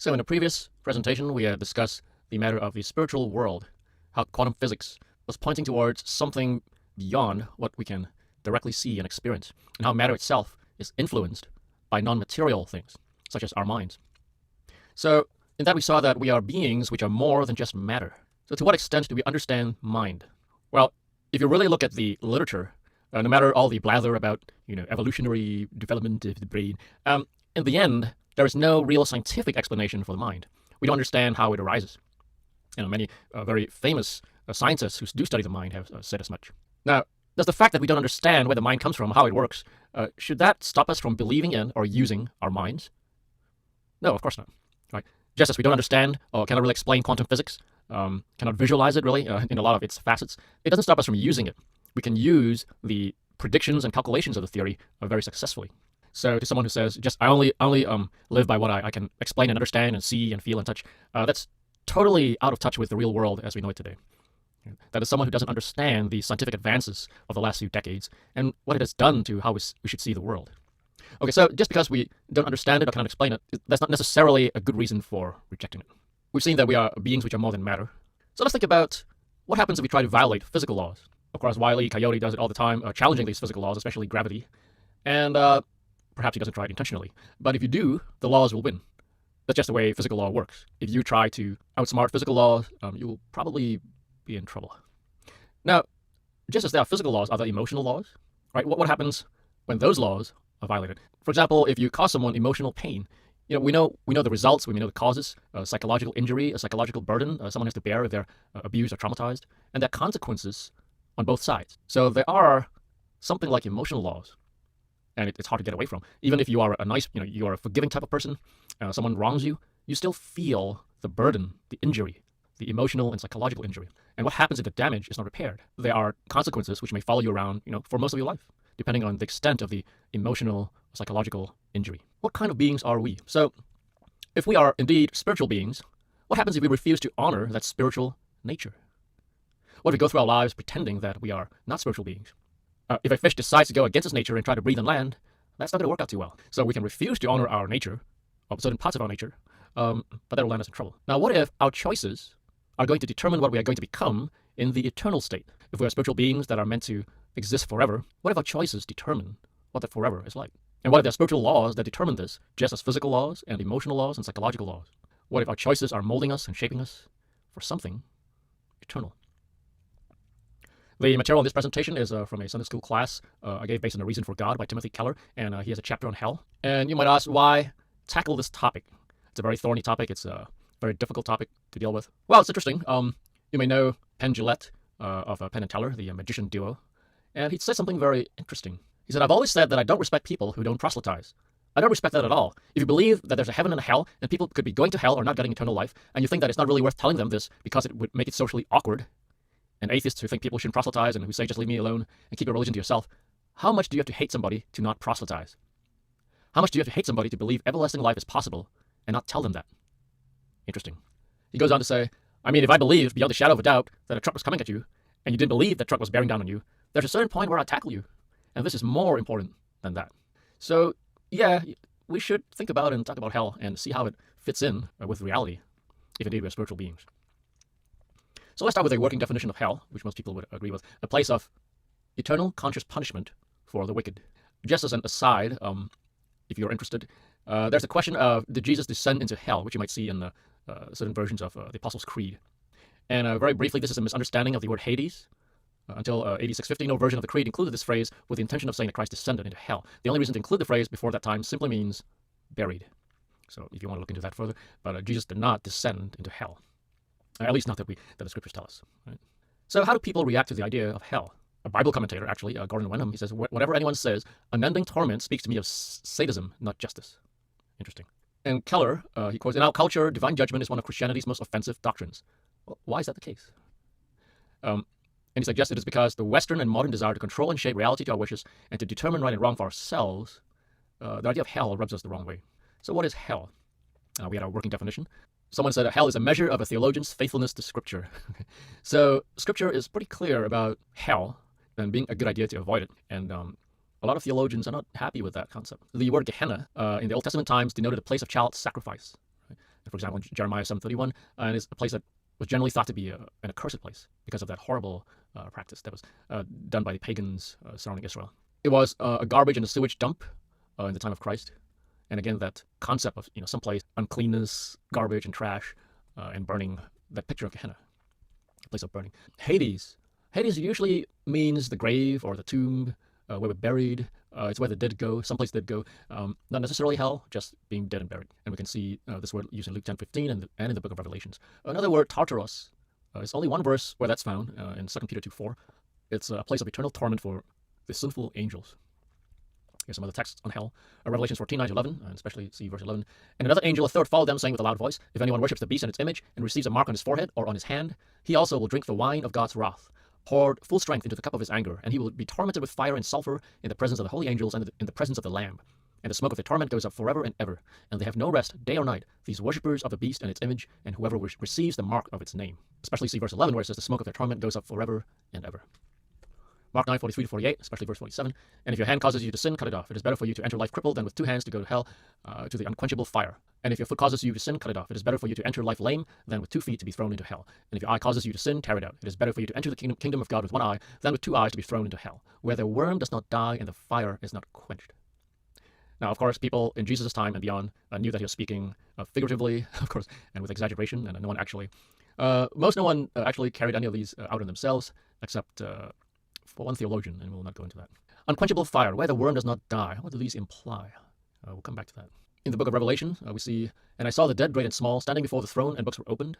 So in a previous presentation, we had discussed the matter of the spiritual world, how quantum physics was pointing towards something beyond what we can directly see and experience, and how matter itself is influenced by non-material things, such as our minds. So in that we saw that we are beings which are more than just matter. So to what extent do we understand mind? Well, if you really look at the literature, no matter all the blather about evolutionary development of the brain, in the end, there is no real scientific explanation for the mind. We don't understand how it arises. Many very famous scientists who do study the mind have said as much. Now, does the fact that we don't understand where the mind comes from, how it works, should that stop us from believing in or using our minds? No, of course not. Right? Just as we don't understand or cannot really explain quantum physics, cannot visualize it really in a lot of its facets, it doesn't stop us from using it. We can use the predictions and calculations of the theory very successfully. So to someone who says, I only live by what I can explain and understand and see and feel and touch, that's totally out of touch with the real world as we know it today. That is someone who doesn't understand the scientific advances of the last few decades and what it has done to how we should see the world. Okay, so just because we don't understand it or cannot explain it, that's not necessarily a good reason for rejecting it. We've seen that we are beings which are more than matter. So let's think about what happens if we try to violate physical laws. Of course, Wile E. Coyote does it all the time, challenging these physical laws, especially gravity. And perhaps he doesn't try it intentionally. But if you do, the laws will win. That's just the way physical law works. If you try to outsmart physical laws, you will probably be in trouble. Now, just as there are physical laws, are there emotional laws? Right? What happens when those laws are violated? For example, if you cause someone emotional pain, we know the results, we know the causes, psychological injury, a psychological burden someone has to bear if they're abused or traumatized, and there are consequences on both sides. So there are something like emotional laws, and it's hard to get away from. Even if you are a nice, you are a forgiving type of person, someone wrongs you, you still feel the burden, the injury, the emotional and psychological injury. And what happens if the damage is not repaired? There are consequences which may follow you around, for most of your life, depending on the extent of the emotional, psychological injury. What kind of beings are we? So, if we are indeed spiritual beings, what happens if we refuse to honor that spiritual nature? What if we go through our lives pretending that we are not spiritual beings? If a fish decides to go against its nature and try to breathe on land, that's not going to work out too well. So we can refuse to honor our nature, or certain parts of our nature, but that will land us in trouble. Now, what if our choices are going to determine what we are going to become in the eternal state? If we are spiritual beings that are meant to exist forever, what if our choices determine what that forever is like? And what if there are spiritual laws that determine this, just as physical laws and emotional laws and psychological laws? What if our choices are molding us and shaping us for something eternal? The material in this presentation is from a Sunday school class I gave based on The Reason for God by Timothy Keller, and he has a chapter on hell. And you might ask, why tackle this topic? It's a very thorny topic. It's a very difficult topic to deal with. Well, it's interesting. You may know Penn Jillette of Penn and Teller, the magician duo, and he said something very interesting. He said, I've always said that I don't respect people who don't proselytize. I don't respect that at all. If you believe that there's a heaven and a hell, and people could be going to hell or not getting eternal life, and you think that it's not really worth telling them this because it would make it socially awkward, and atheists who think people shouldn't proselytize and who say just leave me alone and keep your religion to yourself, how much do you have to hate somebody to not proselytize? How much do you have to hate somebody to believe everlasting life is possible and not tell them that? Interesting. He goes on to say, if I believed beyond the shadow of a doubt that a truck was coming at you, and you didn't believe that truck was bearing down on you, there's a certain point where I'd tackle you. And this is more important than that. So, yeah, we should think about and talk about hell and see how it fits in with reality, if indeed we're spiritual beings. So let's start with a working definition of hell, which most people would agree with. A place of eternal conscious punishment for the wicked. Just as an aside, if you're interested, there's a question of, did Jesus descend into hell, which you might see in certain versions of the Apostles' Creed. And very briefly, this is a misunderstanding of the word Hades. Until AD 650, no version of the Creed included this phrase with the intention of saying that Christ descended into hell. The only reason to include the phrase before that time simply means buried. So if you want to look into that further, but Jesus did not descend into hell. At least not that the scriptures tell us. Right? So how do people react to the idea of hell? A Bible commentator, actually, Gordon Wenham, he says, whatever anyone says, unending torment speaks to me of sadism, not justice. Interesting. And Keller, he quotes, in our culture, divine judgment is one of Christianity's most offensive doctrines. Well, why is that the case? And he suggests it is because the Western and modern desire to control and shape reality to our wishes and to determine right and wrong for ourselves, the idea of hell rubs us the wrong way. So what is hell? We had our working definition. Someone said hell is a measure of a theologian's faithfulness to Scripture. So Scripture is pretty clear about hell and being a good idea to avoid it. And a lot of theologians are not happy with that concept. The word Gehenna in the Old Testament times denoted a place of child sacrifice. Right? for example, in Jeremiah 7:31, and it's a place that was generally thought to be an accursed place because of that horrible practice that was done by the pagans surrounding Israel. It was a garbage and a sewage dump in the time of Christ. And again, that concept of someplace uncleanness, garbage and trash, and burning, that picture of Gehenna, a place of burning. Hades. Hades usually means the grave or the tomb where we're buried. It's where the dead go, someplace dead go. Not necessarily hell, just being dead and buried. And we can see this word used in Luke 10:15 and in the book of Revelations. Another word, Tartaros. It's only one verse where that's found in 2 Peter 2:4. It's a place of eternal torment for the sinful angels. Here's some other texts on hell. Revelations 14:9-11, and especially see verse 11. And another angel, a third, followed them, saying with a loud voice, if anyone worships the beast and its image, and receives a mark on his forehead or on his hand, he also will drink the wine of God's wrath, poured full strength into the cup of his anger, and he will be tormented with fire and sulfur in the presence of the holy angels and in the presence of the Lamb. And the smoke of their torment goes up forever and ever, and they have no rest day or night, these worshippers of the beast and its image, and whoever receives the mark of its name. Especially see verse 11, where it says the smoke of their torment goes up forever and ever. Mark 9:43-48, especially verse 47. And if your hand causes you to sin, cut it off. It is better for you to enter life crippled than with 2 hands to go to hell, to the unquenchable fire. And if your foot causes you to sin, cut it off. It is better for you to enter life lame than with 2 feet to be thrown into hell. And if your eye causes you to sin, tear it out. It is better for you to enter the kingdom of God with 1 eye than with 2 eyes to be thrown into hell, where the worm does not die and the fire is not quenched. Now, of course, people in Jesus' time and beyond knew that he was speaking figuratively, of course, and with exaggeration, and no one actually carried any of these out in themselves, except for one theologian, and we'll not go into that. Unquenchable fire, where the worm does not die. What do these imply? We'll come back to that. In the book of Revelation, we see, and I saw the dead, great and small, standing before the throne, and books were opened.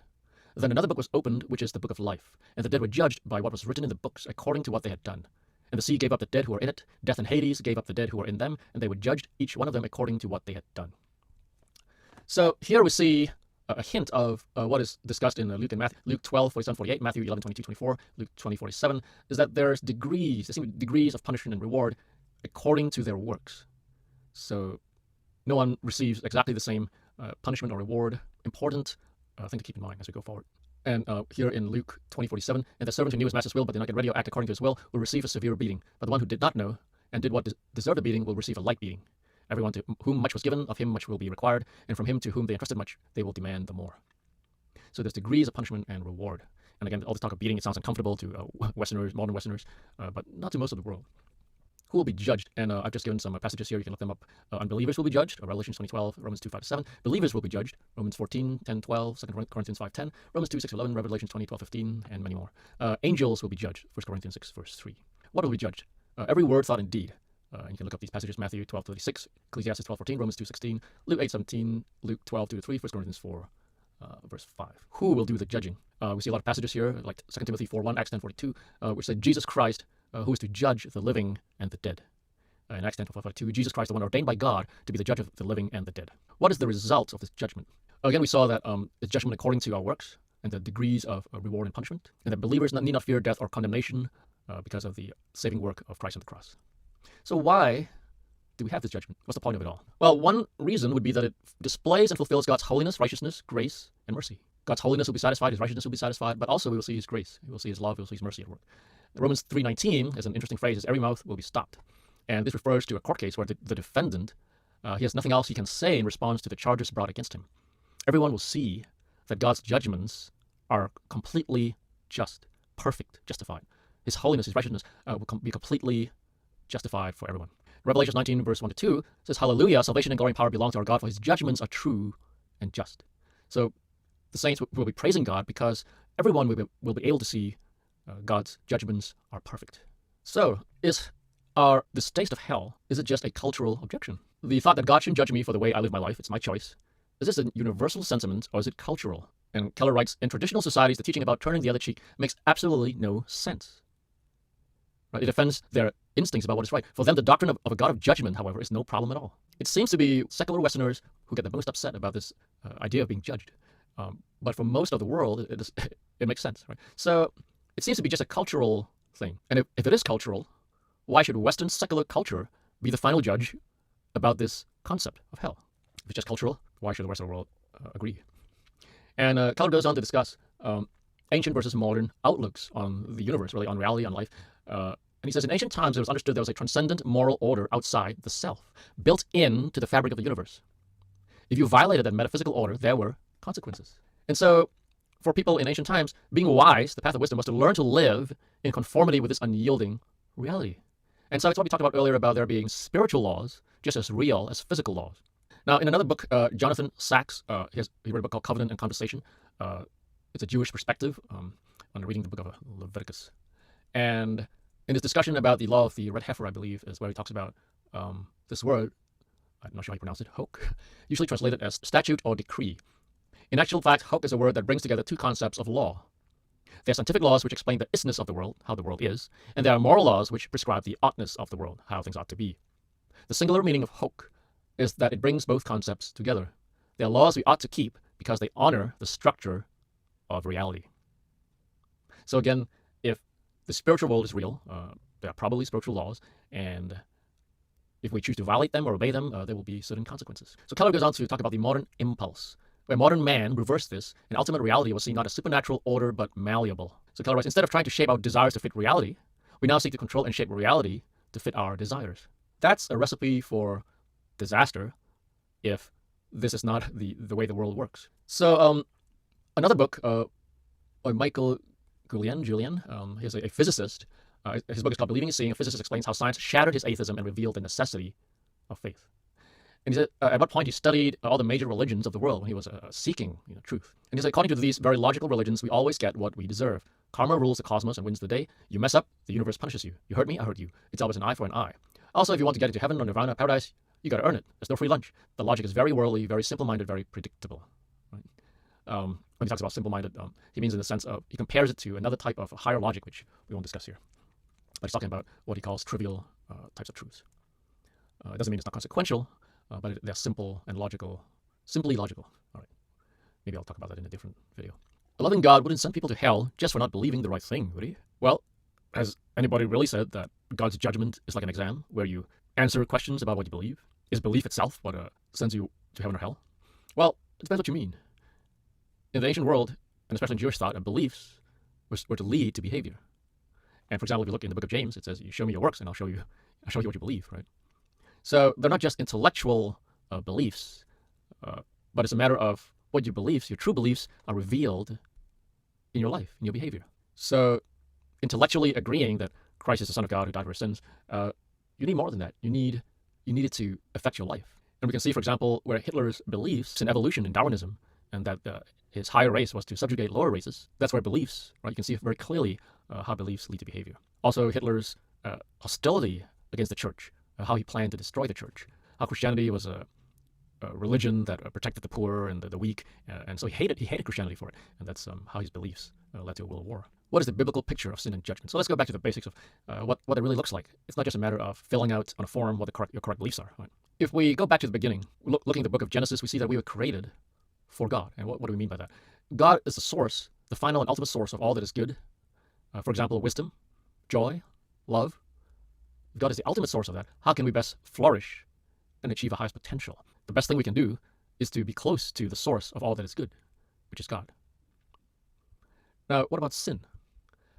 Then another book was opened, which is the book of life. And the dead were judged by what was written in the books, according to what they had done. And the sea gave up the dead who were in it. Death and Hades gave up the dead who were in them, and they were judged, each one of them, according to what they had done. So here we see a hint of what is discussed in Luke and Matthew. Luke 12:47-48, Matthew 11:22-24, Luke 20:47, is that there's degrees of punishment and reward according to their works. So no one receives exactly the same punishment or reward. Important thing to keep in mind as we go forward. And here in Luke 20:47, and the servant who knew his master's will but did not get ready or act according to his will receive a severe beating. But the one who did not know and did what deserved a beating will receive a light beating. Everyone to whom much was given, of him much will be required, and from him to whom they entrusted much, they will demand the more. So there's degrees of punishment and reward. And again, all this talk of beating, it sounds uncomfortable to Westerners, modern Westerners, but not to most of the world. Who will be judged? And I've just given some passages here. You can look them up. Unbelievers will be judged. Revelation 20:12, Romans 2:5-7. Believers will be judged. Romans 14:10-12, 2 Corinthians 5:10, Romans 2:6-11, Revelation 20:12-15, and many more. Angels will be judged. 1 Corinthians 6:3. What will be judged? Every word, thought, and deed. You can look up these passages: Matthew 12:36, Ecclesiastes 12:14, Romans 2:16, Luke 8:17, Luke 12:2-3, 1 Corinthians 4, verse 5. Who will do the judging? We see a lot of passages here, like 2 Timothy 4:1, Acts 10:42, which say Jesus Christ, who is to judge the living and the dead. In Acts 10:42, Jesus Christ, the one ordained by God to be the judge of the living and the dead. What is the result of this judgment? Again, we saw that it's judgment according to our works and the degrees of reward and punishment, and that believers need not fear death or condemnation because of the saving work of Christ on the cross. So why do we have this judgment? What's the point of it all? Well, one reason would be that it displays and fulfills God's holiness, righteousness, grace, and mercy. God's holiness will be satisfied, his righteousness will be satisfied, but also we will see his grace, we will see his love, we will see his mercy at work. Romans 3:19 is an interesting phrase, is every mouth will be stopped. And this refers to a court case where the defendant, he has nothing else he can say in response to the charges brought against him. Everyone will see that God's judgments are completely just, perfect, justified. His holiness, his righteousness will be completely justified for everyone. Revelation 19, verse 1-2 says, Hallelujah, salvation and glory and power belong to our God, for his judgments are true and just. So the saints will be praising God because everyone will be able to see God's judgments are perfect. So is our distaste of hell, is it just a cultural objection? The thought that God shouldn't judge me for the way I live my life, it's my choice. Is this a universal sentiment or is it cultural? And Keller writes, in traditional societies, the teaching about turning the other cheek makes absolutely no sense. Right? It offends their instincts about what is right. For them, the doctrine of a God of judgment, however, is no problem at all. It seems to be secular Westerners who get the most upset about this idea of being judged. But for most of the world, it makes sense. Right? So it seems to be just a cultural thing. And if it is cultural, why should Western secular culture be the final judge about this concept of hell? If it's just cultural, why should the rest of the world agree? And Keller goes on to discuss ancient versus modern outlooks on the universe, really on reality, on life. And he says, in ancient times, it was understood there was a transcendent moral order outside the self, built into the fabric of the universe. If you violated that metaphysical order, there were consequences. And so, for people in ancient times, being wise, the path of wisdom, was to learn to live in conformity with this unyielding reality. And so it's what we talked about earlier about there being spiritual laws just as real as physical laws. Now, in another book, Jonathan Sacks, he wrote a book called Covenant and Conversation. It's a Jewish perspective on reading the book of Leviticus. And in this discussion about the law of the red heifer, I believe, is where he talks about this word, I'm not sure how you pronounce it, hok, usually translated as statute or decree. In actual fact, hok is a word that brings together two concepts of law. There are scientific laws which explain the isness of the world, how the world is, and there are moral laws which prescribe the oughtness of the world, how things ought to be. The singular meaning of hok is that it brings both concepts together. They are laws we ought to keep because they honor the structure of reality. So again, if the spiritual world is real, there are probably spiritual laws, and if we choose to violate them or obey them, there will be certain consequences. So Keller goes on to talk about the modern impulse, where modern man reversed this, and ultimate reality was seen not as supernatural order, but malleable. So Keller writes, instead of trying to shape our desires to fit reality, we now seek to control and shape reality to fit our desires. That's a recipe for disaster if this is not the way the world works. So another book by Michael Julian, he's a physicist. His book is called Believing and Seeing. A physicist explains how science shattered his atheism and revealed the necessity of faith. And he said, at what point he studied all the major religions of the world when he was seeking truth. And he said, according to these very logical religions, we always get what we deserve. Karma rules the cosmos and wins the day. You mess up, the universe punishes you. You hurt me, I hurt you. It's always an eye for an eye. Also, if you want to get into heaven or nirvana, paradise, you got to earn it. There's no free lunch. The logic is very worldly, very simple-minded, very predictable. Right? When he talks about simple-minded, he means in the sense of, he compares it to another type of higher logic, which we won't discuss here. But he's talking about what he calls trivial types of truths. It doesn't mean it's not consequential, but they're simple and logical, simply logical. All right, maybe I'll talk about that in a different video. A loving God wouldn't send people to hell just for not believing the right thing, would he? Well, has anybody really said that God's judgment is like an exam where you answer questions about what you believe? Is belief itself what sends you to heaven or hell? Well, it depends what you mean. In the ancient world, and especially in Jewish thought, beliefs were to lead to behavior. And for example, if you look in the book of James, it says, "You show me your works, and I'll show you what you believe." Right? So they're not just intellectual beliefs, but it's a matter of what your beliefs, your true beliefs, are revealed in your life, in your behavior. So intellectually agreeing that Christ is the Son of God who died for our sins, you need more than that. You need it to affect your life. And we can see, for example, where Hitler's beliefs in evolution and Darwinism, and that his higher race was to subjugate lower races. That's where beliefs, right? You can see very clearly how beliefs lead to behavior. Also, Hitler's hostility against the church, how he planned to destroy the church, how Christianity was a religion that protected the poor and the weak, and so he hated Christianity for it, and that's how his beliefs led to a world war. What is the biblical picture of sin and judgment? So let's go back to the basics of what it really looks like. It's not just a matter of filling out on a form what your correct beliefs are. Right? If we go back to the beginning, looking at the book of Genesis, we see that we were created for God. And what do we mean by that? God is the source, the final and ultimate source of all that is good. For example, wisdom, joy, love. God is the ultimate source of that. How can we best flourish and achieve our highest potential? The best thing we can do is to be close to the source of all that is good, which is God. Now, what about sin?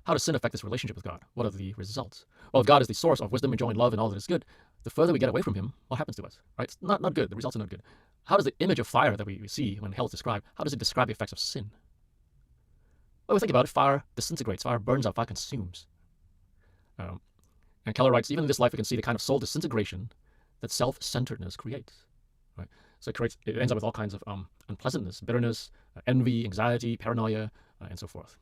How does sin affect this relationship with God? What are the results? Well, if God is the source of wisdom and joy and love and all that is good, the further we get away from him, what happens to us? Right? It's not good. The results are not good. How does the image of fire that we see when hell is described, how does it describe the effects of sin? Well, we think about it, fire disintegrates, fire burns out, fire consumes. And Keller writes, even in this life we can see the kind of soul disintegration that self-centeredness creates. Right? So it ends up with all kinds of unpleasantness, bitterness, envy, anxiety, paranoia, and so forth.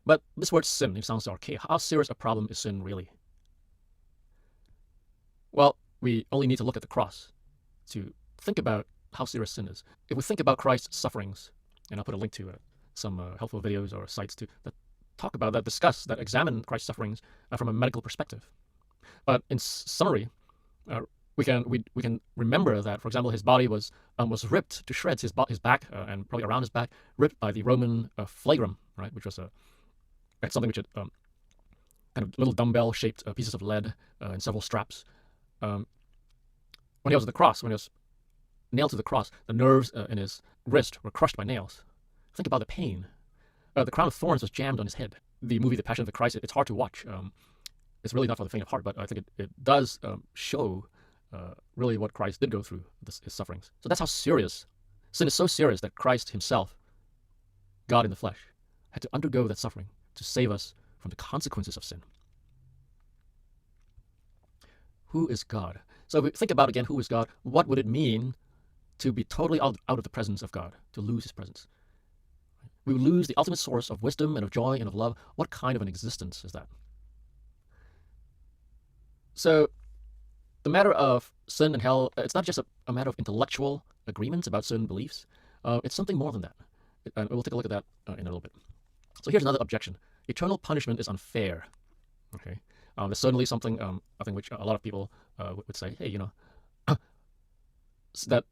But this word sin, it sounds archaic. How serious a problem is sin really? Well, we only need to look at the cross to think about how serious sin is. If we think about Christ's sufferings, and I'll put a link to some helpful videos or sites that talk about that, discuss, that examine Christ's sufferings from a medical perspective. But in summary, we can remember that, for example, his body was ripped to shreds, his back and probably around his back, ripped by the Roman flagrum, right, which was something which had kind of little dumbbell-shaped pieces of lead and several straps. When he was at the cross, when he was nailed to the cross, the nerves in his wrist were crushed by nails. Think about the pain. The crown of thorns was jammed on his head. The movie The Passion of the Christ, it's hard to watch. It's really not for the faint of heart, but I think it does show really what Christ did go through, his sufferings. So that's how serious Sin is so serious that Christ himself, God in the flesh, had to undergo that suffering to save us from the consequences of sin. Who is God? So if we think about again, who is God? What would it mean to be totally out of the presence of God, to lose his presence? We would lose the ultimate source of wisdom and of joy and of love. What kind of an existence is that? So the matter of sin and hell, it's not just a matter of intellectual agreements about certain beliefs. It's something more than that. And we'll take a look at that in a little bit. So here's another objection. Eternal punishment is unfair. Okay, there's certainly something I think which a lot of people would say, hey, that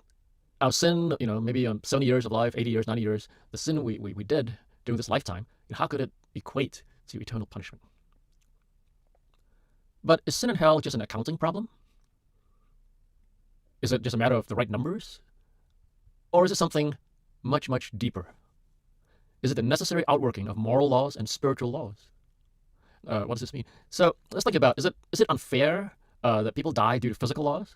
our sin, maybe 70 years of life, 80 years, 90 years, the sin we did during this lifetime, how could it equate to eternal punishment? But is sin and hell just an accounting problem? Is it just a matter of the right numbers? Or is it something much, much deeper? Is it the necessary outworking of moral laws and spiritual laws? What does this mean? So let's think about, is it unfair that people die due to physical laws?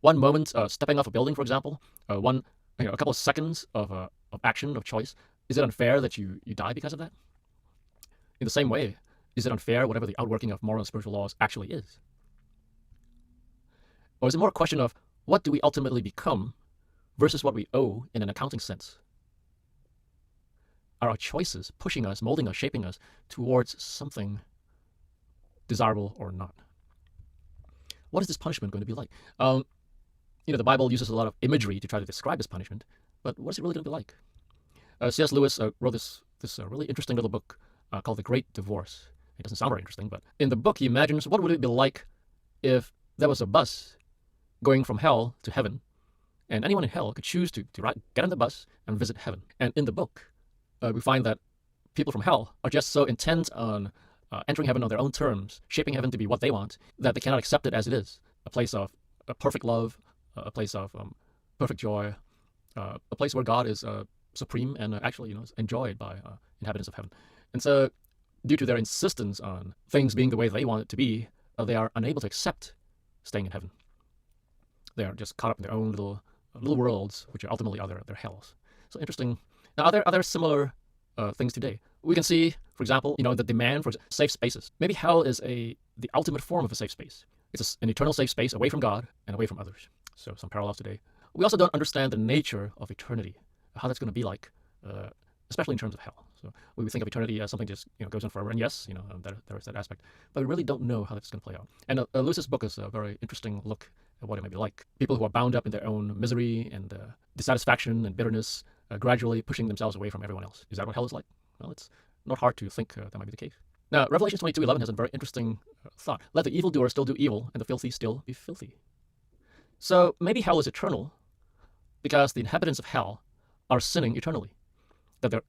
One moment stepping off a building, for example, a couple of seconds of action, of choice, is it unfair that you die because of that? In the same way, is it unfair whatever the outworking of moral and spiritual laws actually is? Or is it more a question of what do we ultimately become versus what we owe in an accounting sense? Are our choices pushing us, molding us, shaping us towards something desirable or not? What is this punishment going to be like? The Bible uses a lot of imagery to try to describe this punishment, but what is it really going to be like? C.S. Lewis wrote this really interesting little book called The Great Divorce. It doesn't sound very interesting, but in the book he imagines what would it be like if there was a bus going from hell to heaven, and anyone in hell could choose to get on the bus and visit heaven. And in the book, we find that people from hell are just so intent on entering heaven on their own terms, shaping heaven to be what they want, that they cannot accept it as it is, a place of perfect love, a place of perfect joy, a place where God is supreme and actually is enjoyed by inhabitants of heaven. And so due to their insistence on things being the way they want it to be, they are unable to accept staying in heaven. They are just caught up in their own little worlds, which ultimately are their hells. So interesting. Now, are there similar things today? We can see, for example, the demand for safe spaces. Maybe hell is the ultimate form of a safe space. It's an eternal safe space away from God and away from others. So some parallels today. We also don't understand the nature of eternity, how that's going to be like, especially in terms of hell. So we think of eternity as something just goes on forever, and yes, there is that aspect, but we really don't know how that's going to play out. And Lewis's book is a very interesting look at what it may be like. People who are bound up in their own misery and dissatisfaction and bitterness, gradually pushing themselves away from everyone else. Is that what hell is like? Well, it's not hard to think that might be the case. Now, Revelation 22:11 has a very interesting thought. Let the evildoer still do evil, and the filthy still be filthy. So maybe hell is eternal because the inhabitants of hell are sinning eternally. That they're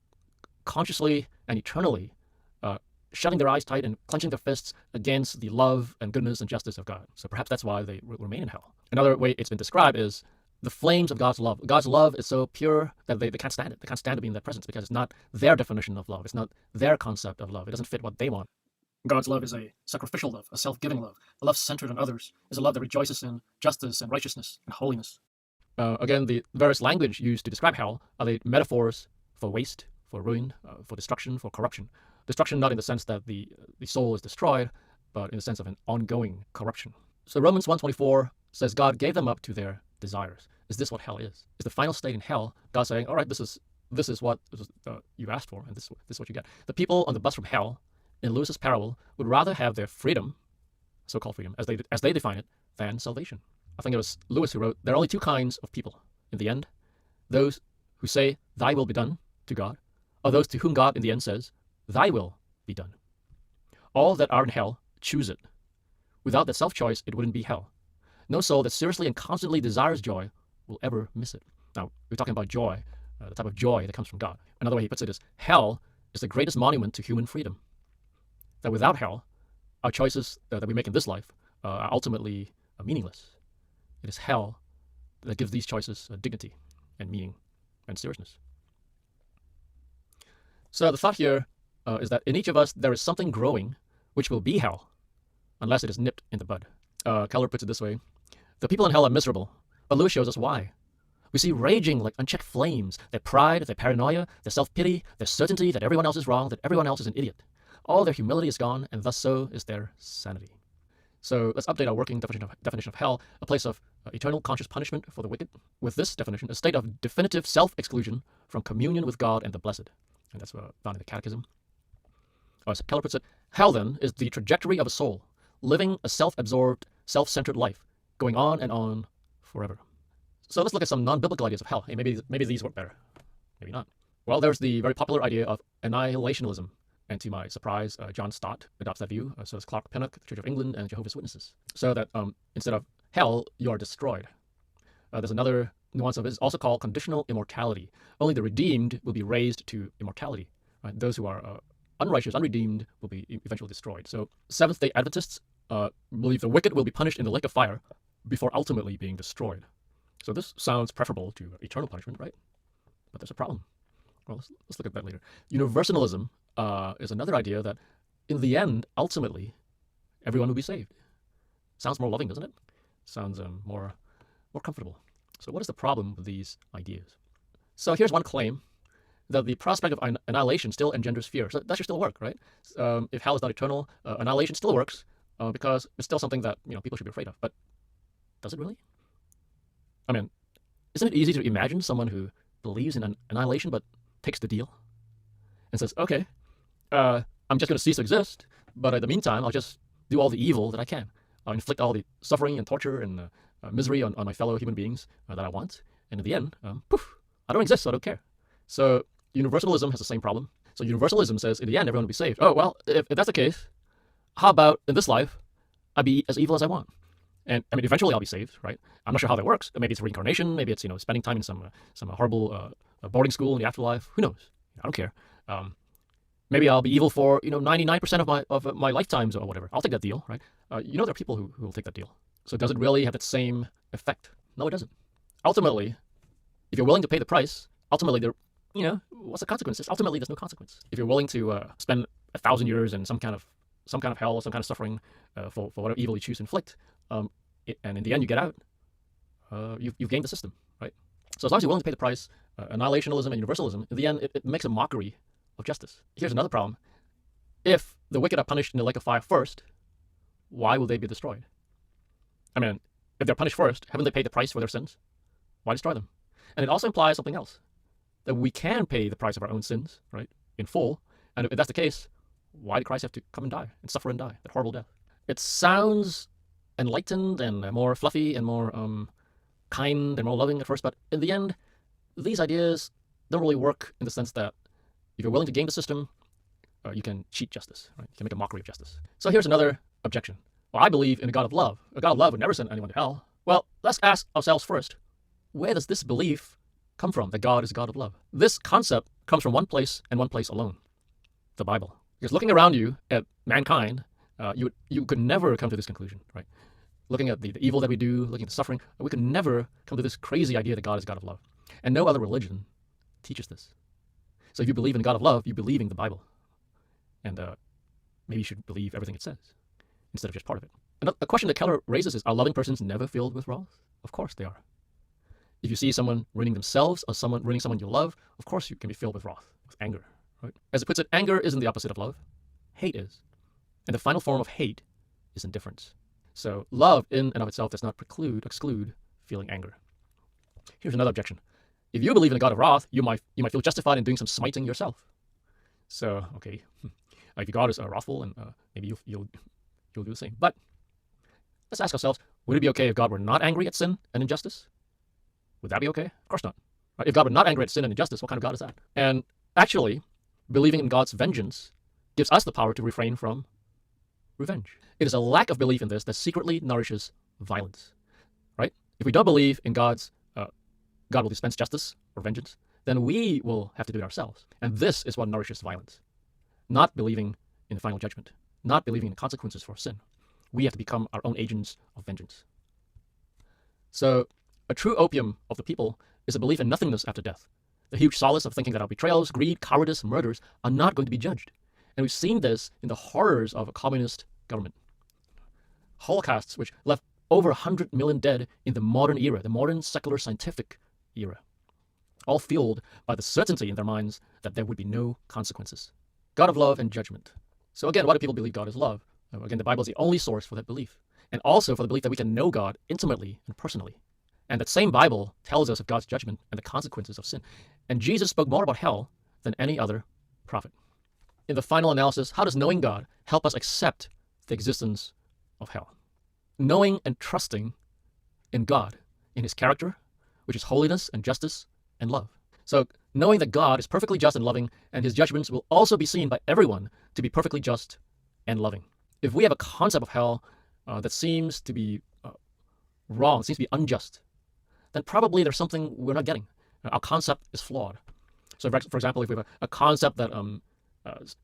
consciously and eternally shutting their eyes tight and clenching their fists against the love and goodness and justice of God. So perhaps that's why they remain in hell. Another way it's been described is the flames of God's love. God's love is so pure that they can't stand it. They can't stand to be in that presence because it's not their definition of love. It's not their concept of love. It doesn't fit what they want. God's love is a sacrificial love, a self-giving love. A love centered on others is a love that rejoices in justice and righteousness and holiness. Again, the various language used to describe hell are the metaphors for waste, for ruin, for destruction, for corruption. Destruction not in the sense that the soul is destroyed, but in the sense of an ongoing corruption. So Romans 1:24 says God gave them up to their desires. Is this what hell is? Is the final state in hell God saying, all right, this is what you asked for, and this is what you get? The people on the bus from hell in Lewis's parable would rather have their freedom, so-called freedom, as they define it, than salvation. I think it was Lewis who wrote, there are only two kinds of people in the end: those who say, thy will be done to God, or those to whom God in the end says, thy will be done. All that are in hell choose it. Without that self-choice, it wouldn't be hell. No soul that seriously and constantly desires joy will ever miss it. Now, we're talking about joy, the type of joy that comes from God. Another way he puts it is, hell is the greatest monument to human freedom. That without hell, our choices that we make in this life are ultimately meaningless. It is hell that gives these choices dignity and meaning and seriousness. So the thought here is that in each of us there is something growing which will be hell unless it is nipped in the bud. Keller puts it this way: the people in hell are miserable, but Lewis shows us why. We see raging like unchecked flames, their pride, their paranoia, their self-pity, their certainty that everyone else is wrong, that everyone else is an idiot. All their humility is gone, and thus so is their sanity. So let's update our working definition of hell, a place of eternal conscious punishment for the wicked. With this definition, a state of definitive self-exclusion from communion with God and the blessed. And that's found in the Catechism. As Keller puts it, hell then is the trajectory of a soul, living a self-absorbed, self-centered life, going on and on forever. So let's look at some non-biblical ideas of hell. Hey, maybe these work better. Maybe not. Well, there's the very popular idea of annihilationalism. And to my surprise, John Stott adopts that view. So does Clark Pinnock, the Church of England, and Jehovah's Witnesses. So that instead of hell, you are destroyed. There's another nuance of it, it's also called conditional immortality. Only the redeemed will be raised to immortality. Right? Those who are unrighteous, unredeemed, will be eventually destroyed. So Seventh-day Adventists believe the wicked will be punished in the lake of fire before ultimately being destroyed. So this sounds preferable to eternal punishment, right? But there's a problem. Well, let's look at that later. Universalism is another idea that in the end, ultimately, everyone will be saved. Sounds more loving, doesn't it? Sounds more comfortable. So what is the problem with these ideas? So here's one claim, that the prospect of annihilation still engenders fear. So that should still work, right? If hell is not eternal, annihilation still works because it's still something that people should be afraid of. But does it really? I mean, isn't it easy to imagine someone who believes in annihilation but takes the deal and says, okay, I'm just going to cease to exist, but in the meantime, I'll just do all the evil that I can. I'll inflict all the suffering and torture and misery on my fellow human beings that I want. And in the end, poof, I don't exist, so I don't care. So universalism has the same problem. So universalism says, in the end, everyone will be saved. Oh, well, if that's the case, how about in this life, I be as evil as I want? And I mean, eventually I'll be saved, right? I'm not sure how that works. Maybe it's reincarnation. Maybe it's spending time in some horrible boarding school in the afterlife. Who knows? I don't care. Maybe I'll be evil for 99% of my lifetimes or whatever. I'll take that deal, right? There are people who will take that deal. So does it really have that same effect? No, it doesn't. Ultimately, if you're willing to pay the price, ultimately what's the consequences? Ultimately, there's no consequence. If you're willing to spend 1,000 years in some kind of hell or some kind of suffering for whatever evil you choose to inflict, and in the end you get out, you've gained the system, right? So as long as you're willing to pay the price, annihilationalism and universalism, in the end, it makes a mockery of justice. Here's another problem. If the wicked are punished in the lake of fire first, why will they be destroyed? I mean, if they're punished first, haven't they paid the price for their sins? Why destroy them? And it also implies something else, that we can pay the price of our own sins, right, in full. And if that's the case, why did Christ have to come and die and suffer and die, that horrible death? It sounds enlightened and more fluffy and more kind and more loving at first, but in the end, these ideas don't really work in the sense that if you're willing to game the system, you can cheat justice, right? You can make a mockery of justice. So here's another objection. Well, I believe in a God of love. A God of love would never send anyone to hell. Well, let's ask ourselves first, where does this belief come from, that God is a God of love? This concept comes from one place and one place alone, the Bible. Because looking around you at mankind, you could never come to this conclusion, right? Looking at the evil that we do, looking at the suffering, we could never come to this crazy idea that God is a God of love. And no other religion teaches this. So if you believe in a God of love, you believe in the Bible. And maybe you should believe everything it says instead of just part of it. And a question that Keller raises is, are loving persons never filled with wrath? Of course they are. If you see someone ruining themselves or someone ruining someone you love, of course you can be filled with wrath, with anger. Right? As it puts it, anger isn't the opposite of love. Hate is. And the final form of hate is indifference. So love in and of itself does not exclude feeling anger. Here's another objection. If you believe in a God of wrath, you might feel justified in doing some smiting yourself. So, okay, if your God is wrathful, and maybe you'll do the same. But let's ask ourselves, would it be okay if God were not angry at sin and injustice? Would that be okay? Of course not. Right? If God were not angry at sin and injustice, what kind of God is that? And actually, believing in God's vengeance gives us the power to refrain from revenge. It is a lack of belief in this that secretly nourishes violence. Right? If we don't believe in God will dispense justice or vengeance, then we will have to do it ourselves. And this is what nourishes violence. Not believing in the final judgment, not believing in the consequences for sin. We have to become our own agents of vengeance. So a true opium of the people is a belief in nothingness after death. The huge solace of thinking that our betrayals, greed, cowardice, murders are not going to be judged. And we've seen this in the horrors of a communist government. Holocausts which left over 100 million dead in the modern era, the modern secular scientific era, all fueled by the certainty in their minds that there would be no consequences. God of love and judgment. So again, why do people believe God is love? Again, the Bible is the only source for that belief, and also for the belief that we can know God intimately and personally. And that same Bible tells us of God's judgment and the consequences of sin. And Jesus spoke more about hell than any other prophet. In the final analysis, how does knowing God help us accept the existence of hell? Knowing and trusting in God, in his character, which is holiness and justice and love. So knowing that God is perfectly just and loving, and his judgments will also be seen by everyone to be perfectly just and loving. If we have a concept of hell that seems to be wrong, seems to be unjust, then probably there's something we're not getting. Our concept is flawed. So for example, if we have a concept that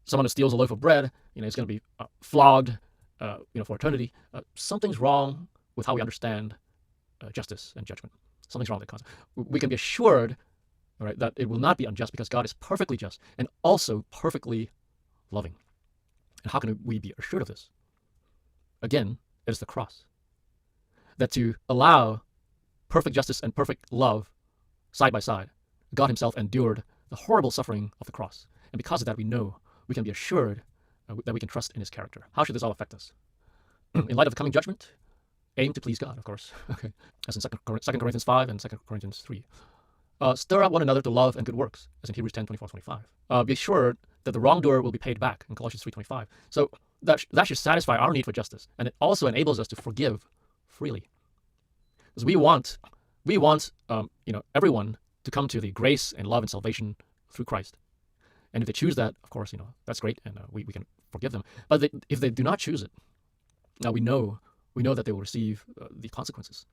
someone who steals a loaf of bread, is going to be flogged for eternity, something's wrong with how we understand justice and judgment. Something's wrong with that concept. We can be assured, right, that it will not be unjust because God is perfectly just and also perfectly loving. And how can we be assured of this? Again, it is the cross. That to allow perfect justice and perfect love side by side, God himself endured the horrible suffering of the cross. And because of that, we know, we can be assured that we can trust in his character. How should this all affect us? In light of the coming judgment, aim to please God, of course. Okay, as in 2 Corinthians 5 and 2 Corinthians 3. Stir up one another to love and good works, as in Hebrews 10, 24, 25. Be assured that the wrongdoer will be paid back, in Colossians 3:25. So that should satisfy our need for justice, and it also enables us to forgive freely. Because we want everyone to come to the grace and love and salvation through Christ. And if they choose that, of course, that's great, and we can forgive them. But if they do not choose it, now we know that they will receive the consequences.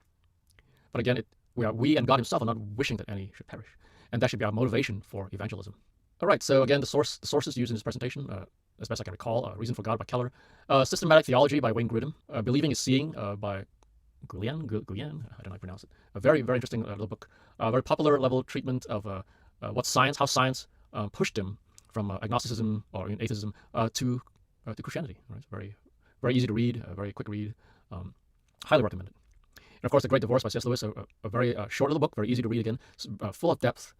But again, we and God himself are not wishing that any should perish. And that should be our motivation for evangelism. All right, so again, the sources used in this presentation, as best I can recall, Reason for God by Keller, Systematic Theology by Wayne Grudem, Believing is Seeing by Guyen, I don't know how to pronounce it. A very, very interesting little book. A very popular level treatment of how science pushed him from agnosticism or atheism to Christianity. Right? It's very, very easy to read, a very quick read. Highly recommended. And of course, The Great Divorce by C.S. Lewis, a very short little book, very easy to read again, full of depth.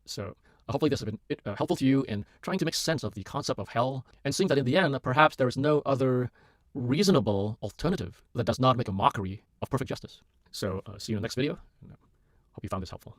So hopefully this has been helpful to you in trying to make sense of the concept of hell and seeing that in the end, perhaps there is no other reasonable alternative that does not make a mockery of perfect justice. So see you in the next video. Hope you found this helpful.